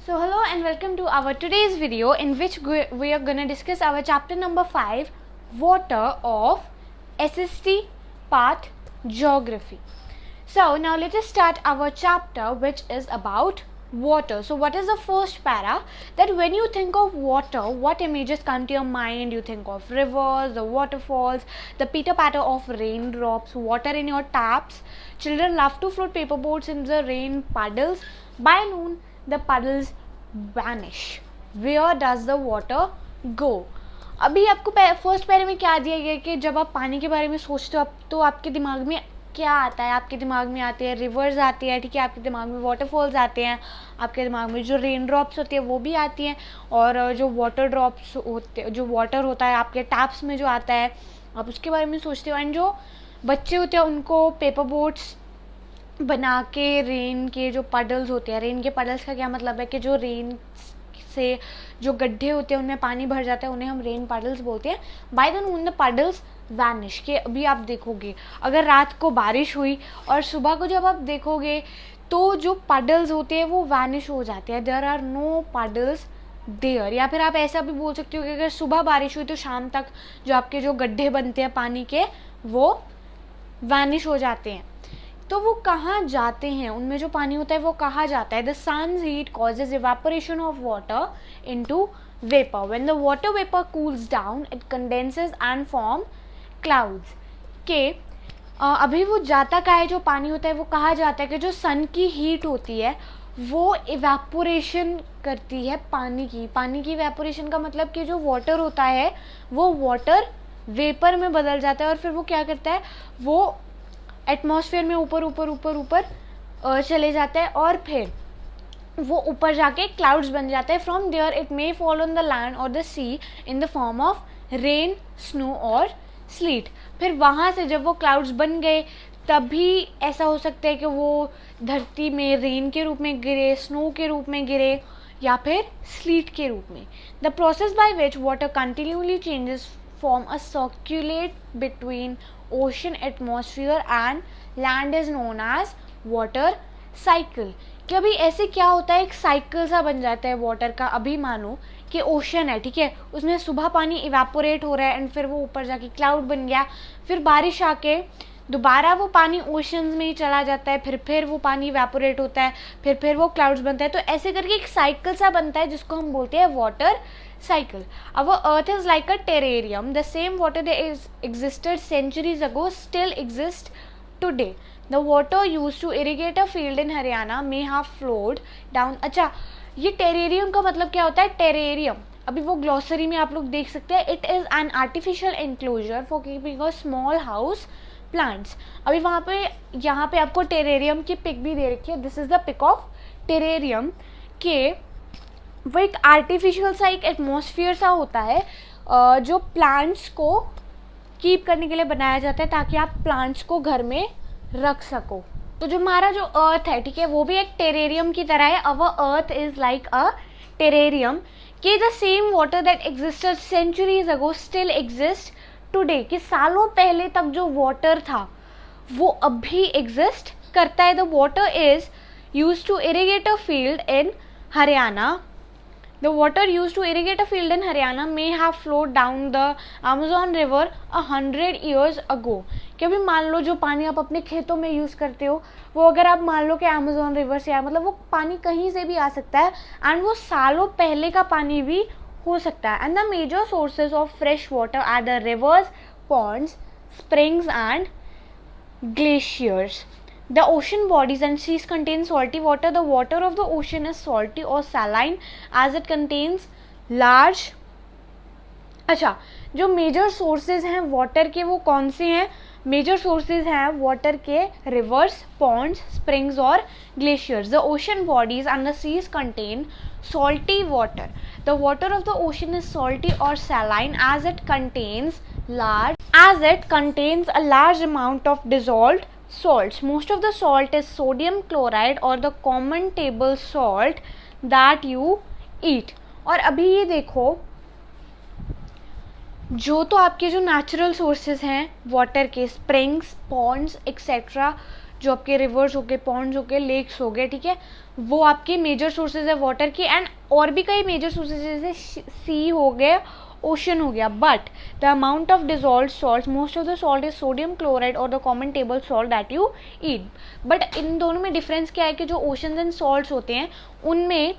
So hello and welcome to our today's video in which we are going to discuss our chapter number 5, Water of SST part Geography. So now let us start our chapter which is about water. So what is the first para? That when you think of water, what images come to your mind? You think of rivers, the waterfalls, the pitter patter of raindrops, water in your taps. Children love to float paper boats in the rain puddles. By noon the puddles vanish. Where does the water go? अभी आपको first पैरे में क्या दिया गया कि जब आप पानी के बारे में सोचते हो तो आपके दिमाग में क्या आता है? आपके दिमाग में आते हैं रिवर्स आती है, ठीक है, आपके दिमाग में वाटरफॉल्स आते हैं, आपके दिमाग में जो रेन ड्रॉप्स होती है वो भी आती हैं, और जो वाटर ड्रॉप्स होते, जो वाटर होता है आपके टैप्स में जो आता है, आप उसके बारे में सोचते हो। एंड जो बच्चे होते हैं उनको पेपर बोट्स बना के रेन के जो पडल्स होते हैं, रेन के पडल्स का क्या मतलब है कि जो रेन से जो गड्ढे होते हैं उनमें पानी भर जाता है, उन्हें हम रेन पडल्स बोलते हैं। By the Noon the puddles vanish, के अभी आप देखोगे अगर रात को बारिश हुई और सुबह को जब आप देखोगे तो जो पडल्स होते हैं वो वैनिश हो जाते हैं, there are no puddles there. या फिर आप ऐसा भी बोल सकते हो कि अगर सुबह बारिश हुई तो शाम तक जो आपके जो गड्ढे बनते हैं पानी के वो वैनिश हो जाते हैं। तो वो कहाँ जाते हैं, उनमें जो पानी होता है वो कहाँ जाता है? The sun's heat causes evaporation of water into vapour. When the water vapour cools down it condenses and form clouds. के अभी वो जाता कहाँ है, जो पानी होता है वो कहाँ जाता है कि जो सन की हीट होती है वो इवेपोरेशन करती है पानी की इवेपोरेशन का मतलब कि जो वाटर होता है वो वाटर वेपर में बदल जाता है, और फिर वो क्या करता है, वो एटमॉस्फेयर में ऊपर ऊपर ऊपर ऊपर चले जाता है, और फिर वो ऊपर जाके क्लाउड्स बन जाते हैं। From there it may fall on the land और the sea in the form of rain, snow और स्लीट। फिर वहाँ से जब वो क्लाउड्स बन गए तभी ऐसा हो सकता है कि वो धरती में रेन के रूप में गिरे, स्नो के रूप में गिरे, या फिर स्लीट के रूप में। The process by which water continually changes form a circulate between ocean atmosphere and land is known as water cycle। कि अभी ऐसे क्या होता है, एक साइकिल सा बन जाता है वाटर का। अभी मानो कि ओशन है, ठीक है, उसमें सुबह पानी इवेपोरेट हो रहा है एंड फिर वो ऊपर जाके क्लाउड बन गया, फिर बारिश आके दोबारा वो पानी ओशंस में ही चला जाता है, फिर वो पानी इवेपोरेट होता है, फिर वो क्लाउड्स बनता है। तो ऐसे करके एक साइकिल सा बनता है जिसको हम बोलते हैं water cycle. Our earth is like a terrarium. The same water that existed centuries ago still exists today. The water used to irrigate a field in Haryana may have flowed down. अच्छा, ये terrarium का मतलब क्या होता है? Terrarium अभी वो glossary में आप लोग देख सकते हैं। It is an artificial enclosure for keeping a small house plants. अभी वहाँ पे यहाँ पे आपको टेरेरियम की पिक भी दे रखी है। This is the pic of terrarium के वो एक आर्टिफिशियल सा एक एटमॉस्फेयर सा होता है जो प्लांट्स को कीप करने के लिए बनाया जाता है ताकि आप प्लांट्स को घर में रख सको। तो जो हमारा जो अर्थ है, ठीक है, वो भी एक टेरेरियम की तरह है। Our earth is like a terrarium कि the same water that existed centuries ago still exist today. कि सालों पहले तक जो वाटर था वो अभी एग्जिस्ट करता है। The water is used to irrigate a field in Haryana. The water used to irrigate a field in Haryana may have flowed down the Amazon River 100 years ago। कि अभी मान लो जो पानी आप अपने खेतों में यूज़ करते हो वो अगर आप मान लो कि अमेजोन रिवर से आया, मतलब वो पानी कहीं से भी आ सकता है एंड वो सालों पहले का पानी भी हो सकता है। And the major sources of fresh water are the rivers, ponds, springs and glaciers. The ocean bodies and seas contain salty water. The water of the ocean is salty or saline as it contains large। अच्छा, जो major sources हैं water के वो कौन से हैं? Major sources हैं water के रिवर्स, पॉन्ड्स, स्प्रिंग्स और glaciers. The ocean bodies and the seas contain salty water. The water of the ocean is salty or saline as it contains a large amount of dissolved salts. Most of the salt is sodium chloride or the common table salt that you eat। और अभी ये देखो, जो तो आपके जो natural sources हैं water के, स्प्रिंग्स, पॉन्ड्स एक्सेट्रा, जो आपके रिवर्स हो गए, पॉन्ड्स हो गए, लेक्स हो गए, ठीक है, वो आपके मेजर सोर्सेज है वाटर के, एंड और भी कई मेजर सोर्सेज जैसे सी हो गए, ओशन हो गया. But the amount of dissolve salt, most of the salt is sodium chloride और the common table salt that you eat. But इन दोनों में डिफरेंस क्या है कि जो ओशंस एंड सॉल्ट्स होते हैं उनमें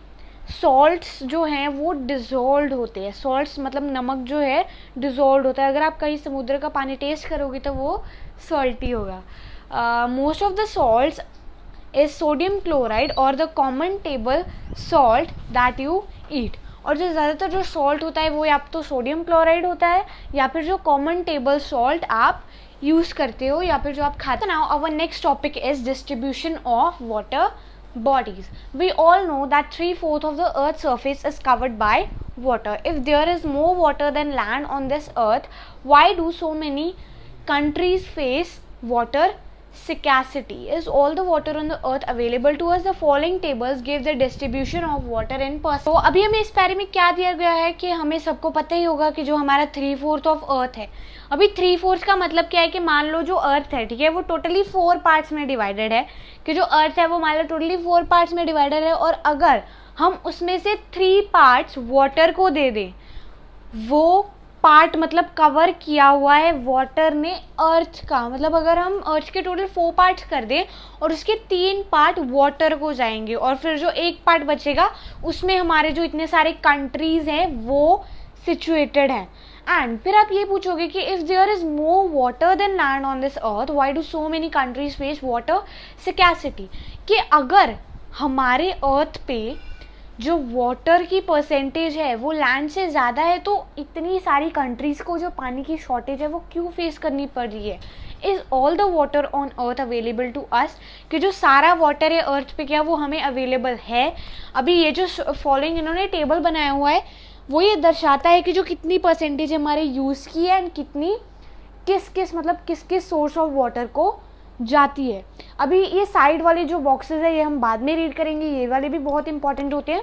सॉल्ट्स जो हैं वो डिजॉल्व होते हैं. सॉल्ट्स मतलब नमक जो है डिजॉल्व होता है. अगर आप कहीं समुद्र का पानी टेस्ट करोगे तो वो सॉल्टी होगा. Most of the salts is sodium chloride और the common table salt that you eat. और जो ज़्यादातर जो सॉल्ट होता है वो या तो सोडियम क्लोराइड होता है या फिर जो कॉमन टेबल सॉल्ट आप यूज़ करते हो या फिर जो आप खाते हो. Now our next topic is distribution of water bodies. We all know that 3/4 of the earth's surface is covered by water. If there is more water than land on this earth, why do so many countries face water scarcity? Is all the water on the earth available to us? The following tables give the distribution of water in percent. तो अभी हमें इस पैरे में क्या दिया गया है कि हमें सबको पता ही होगा कि जो हमारा 3/4 ऑफ अर्थ है, अभी 3/4 का मतलब क्या है कि मान लो जो अर्थ है, ठीक है, वो टोटली 4 पार्ट्स में डिवाइडेड है. कि जो अर्थ है वो मान लो टोटली 4 पार्ट्स में डिवाइडेड है, और अगर हम उसमें से 3 पार्ट्स वाटर को दे दें, वो पार्ट मतलब कवर किया हुआ है वाटर ने अर्थ का. मतलब अगर हम अर्थ के टोटल 4 पार्ट्स कर दें और उसके 3 पार्ट वाटर को जाएंगे और फिर जो एक पार्ट बचेगा उसमें हमारे जो इतने सारे कंट्रीज हैं वो सिचुएटेड हैं. एंड फिर आप ये पूछोगे कि if there is more water than land on this earth, why do so many countries face water scarcity. कि अगर हमारे अर्थ पे जो वाटर की परसेंटेज है वो लैंड से ज़्यादा है तो इतनी सारी कंट्रीज़ को जो पानी की शॉर्टेज है वो क्यों फेस करनी पड़ रही है. Is all the water on earth available to us. कि जो सारा वाटर है अर्थ पे क्या वो हमें अवेलेबल है. अभी ये जो फॉलोइंग इन्होंने टेबल बनाया हुआ है वो ये दर्शाता है कि जो कितनी परसेंटेज हमारे यूज़ की है एंड कितनी किस किस सोर्स ऑफ वाटर को जाती है. अभी ये साइड वाले जो बॉक्सेस है ये हम बाद में रीड करेंगे, ये वाले भी बहुत इंपॉर्टेंट होते हैं.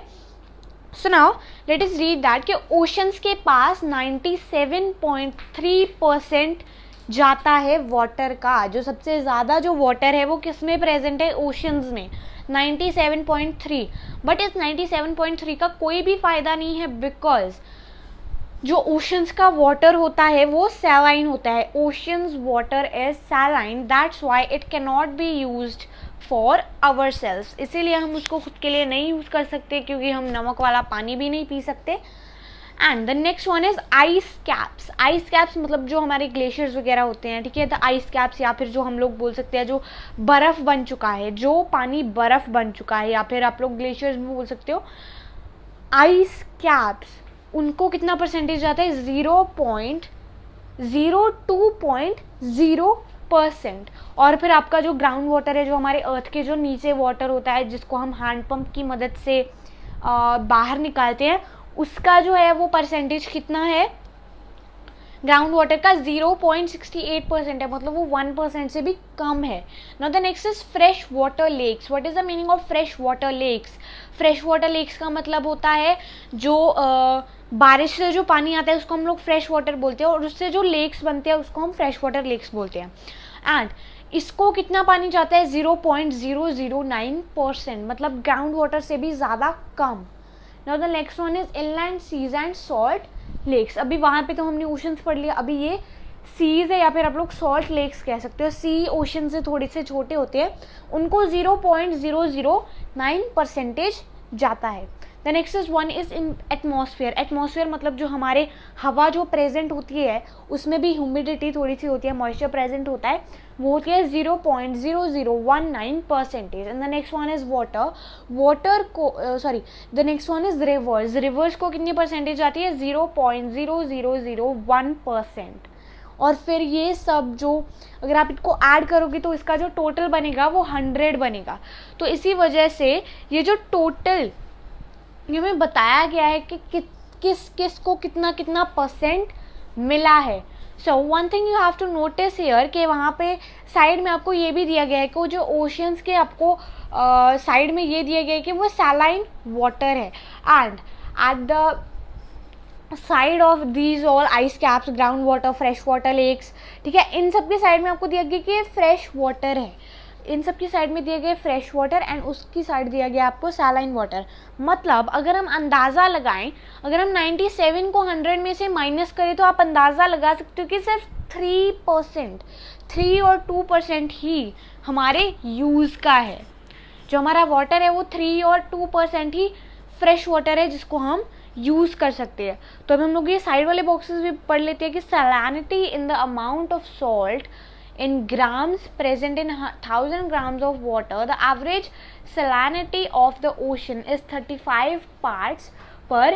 So now let us read that कि ओशंस के पास 97.3% जाता है वाटर का. जो सबसे ज़्यादा जो वाटर है वो किस में प्रेजेंट है, ओशंस में, 97.3. बट इस 97.3 का कोई भी फ़ायदा नहीं है बिकॉज जो ओशंस का वाटर होता है वो सैलाइन होता है. Oceans water is saline, that's why it can not be used for our self. इसीलिए हम उसको खुद के लिए नहीं यूज़ कर सकते क्योंकि हम नमक वाला पानी भी नहीं पी सकते. And the next one is ice caps. Ice caps मतलब जो हमारे ग्लेशियर्स वगैरह होते हैं, ठीक है, द आइस कैप्स, या फिर जो हम लोग बोल सकते हैं जो बर्फ़ बन चुका है, जो पानी बर्फ़ बन चुका है, या फिर आप लोग ग्लेशियर्स भी बोल सकते हो. आइस कैप्स उनको कितना परसेंटेज जाता है, 0.02%. और फिर आपका जो ग्राउंड वाटर है, जो हमारे अर्थ के जो नीचे वाटर होता है जिसको हम हैंड पंप की मदद से बाहर निकालते हैं, उसका जो है वो परसेंटेज कितना है ग्राउंड वाटर का, 0.68% है. मतलब वो 1% से भी कम है. Now the next is fresh water lakes. What is the meaning of fresh water lakes. Fresh water lakes का मतलब होता है जो बारिश से जो पानी आता है उसको हम लोग फ्रेश वाटर बोलते हैं, और उससे जो लेक्स बनते हैं उसको हम फ्रेश वाटर लेक्स बोलते हैं. एंड इसको कितना पानी जाता है, 0.009%, मतलब ग्राउंड वाटर से भी ज़्यादा कम. Now the next one is inland seas and salt lakes. अभी वहाँ पे तो हमने ओशंस पढ़ लिया, अभी ये सीज है या फिर आप लोग सॉल्ट लेक्स कह सकते हो. सी ओशन से थोड़े से छोटे होते हैं, उनको 0.009% जाता है. The next is one is in atmosphere. Atmosphere मतलब जो हमारे हवा जो प्रेजेंट होती है उसमें भी ह्यूमिडिटी थोड़ी सी होती है, मॉइस्चर प्रेजेंट होता है, वो होती है 0.0019%. And the next one is water. Water को the next one is rivers. Rivers को कितनी परसेंटेज आती है, 0.0001%. और फिर ये सब जो अगर आप इनको ऐड करोगे तो इसका जो टोटल बनेगा वो 100 बनेगा. तो इसी वजह से ये जो टोटल ये हमें बताया गया है कि किस किस को कितना कितना परसेंट मिला है. So one thing you have to notice here कि वहाँ पे साइड में आपको ये भी दिया गया है कि वो जो ओशियंस के आपको साइड में ये दिया गया है कि वो सैलाइन वाटर है. And at the side of these all ice caps, ground water, fresh water lakes, ठीक है, इन सब के साइड में आपको दिया गया कि ये फ्रेश वाटर है. इन सब की साइड में दिए गए फ्रेश वाटर एंड उसकी साइड दिया गया आपको सैलाइन वाटर। मतलब अगर हम अंदाज़ा लगाएं, अगर हम 97 को 100 में से माइनस करें तो आप अंदाज़ा लगा सकते हो कि सिर्फ 3%, 3 और 2% ही हमारे यूज़ का है। जो हमारा वाटर है वो 3 और 2% ही फ्रेश वाटर है जिसको हम यूज़ कर सकते हैं। तो अब हम लोग ये साइड वाले बॉक्सेस भी पढ़ लेते हैं कि salinity in the amount of salt in grams present in 1000 grams of water, the average salinity of the ocean is 35 parts per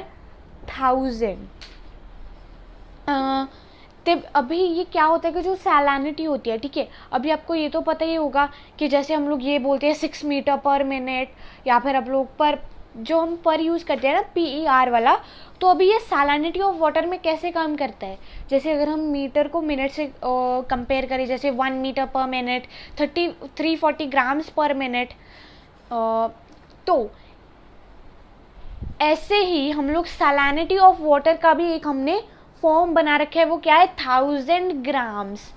1000। तब अभी ये क्या होता है कि जो सैलिनिटी होती है, ठीक है, अभी आपको ये तो पता ही होगा कि जैसे हम लोग ये बोलते हैं 6 मीटर पर मिनट, या फिर आप लोग पर जो हम पर यूज़ करते हैं ना PER वाला, तो अभी ये सैलिनिटी ऑफ वाटर में कैसे काम करता है। जैसे अगर हम मीटर को मिनट से कंपेयर करें, जैसे 1 मीटर पर मिनट 340 ग्राम्स पर मिनट, तो ऐसे ही हम लोग सैलिनिटी ऑफ वाटर का भी एक हमने फॉर्म बना रखा है। वो क्या है, 1000 ग्राम्स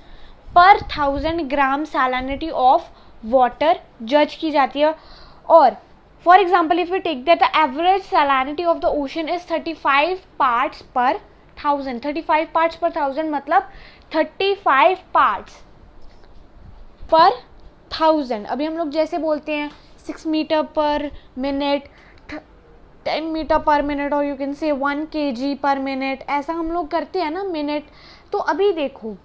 पर 1000 ग्राम सैलिनिटी ऑफ वाटर जज की जाती है। और for example, if we take that the average salinity of the ocean is 35 parts per 1000, 35 parts per 1000 मतलब 35 parts per 1000। अभी हम लोग जैसे बोलते हैं 6 metre per minute, 10 metre per minute, और यू कैन से 1 kg पर मिनट, ऐसा हम लोग करते हैं ना मिनट। तो अभी देखो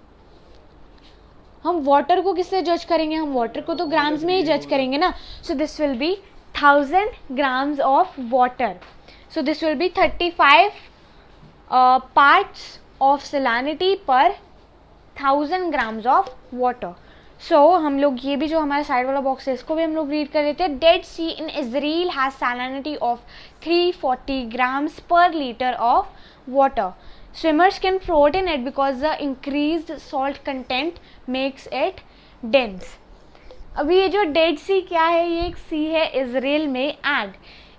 हम वाटर को किससे जज करेंगे, हम वाटर को तो ग्राम्स में ही जज करेंगे ना। So this will be 1000 grams of water. So this will be 35 parts of salinity per 1000 grams of water. So हम लोग ये भी जो हमारा साइड वाला बॉक्स है इसको भी हम लोग रीड कर लेते हैं। Dead Sea in Israel has salinity of 340 grams per liter of water. Swimmers can float in it because the increased salt content makes it dense. अभी ये जो डेड सी क्या है, ये एक सी है इजराइल में, एंड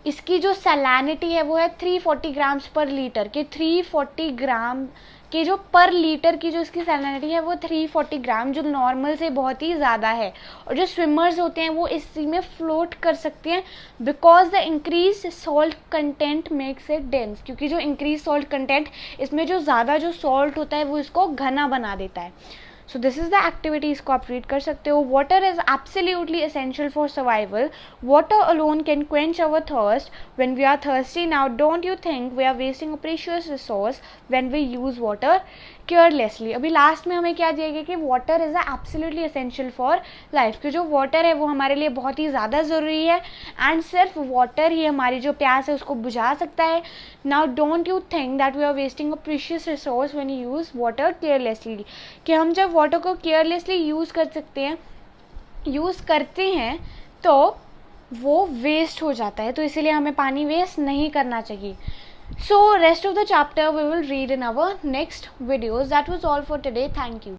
इसकी जो सैलिनिटी है वो है 340 ग्राम्स पर लीटर के। 340 ग्राम के जो पर लीटर की जो इसकी सैलिनिटी है वो 340 ग्राम, जो नॉर्मल से बहुत ही ज़्यादा है। और जो स्विमर्स होते हैं वो इस सी में फ्लोट कर सकते हैं because the increase salt content makes it dense, क्योंकि जो इंक्रीज सॉल्ट कंटेंट, इसमें जो ज़्यादा जो सॉल्ट होता है वो इसको घना बना देता है। So this is the activity, इसको आप रीड कर सकते हो। Water is absolutely essential for survival. Water alone can quench our thirst when we are thirsty. Now don't you think we are wasting a precious resource when we use water carelessly. अभी last में हमें क्या दिया गया कि water is absolutely essential for life, कि जो water है वो हमारे लिए बहुत ही ज़्यादा ज़रूरी है, एंड सिर्फ वाटर ही हमारी जो प्यास है उसको बुझा सकता है। Now don't you think that we are wasting a precious resource when you use water carelessly, कि हम जब वाटर को केयरलेसली यूज़ करते हैं तो वो वेस्ट हो जाता है, तो इसीलिए हमें पानी वेस्ट नहीं करना चाहिए। So rest of the chapter we will read in our next videos. That was all for today. Thank you.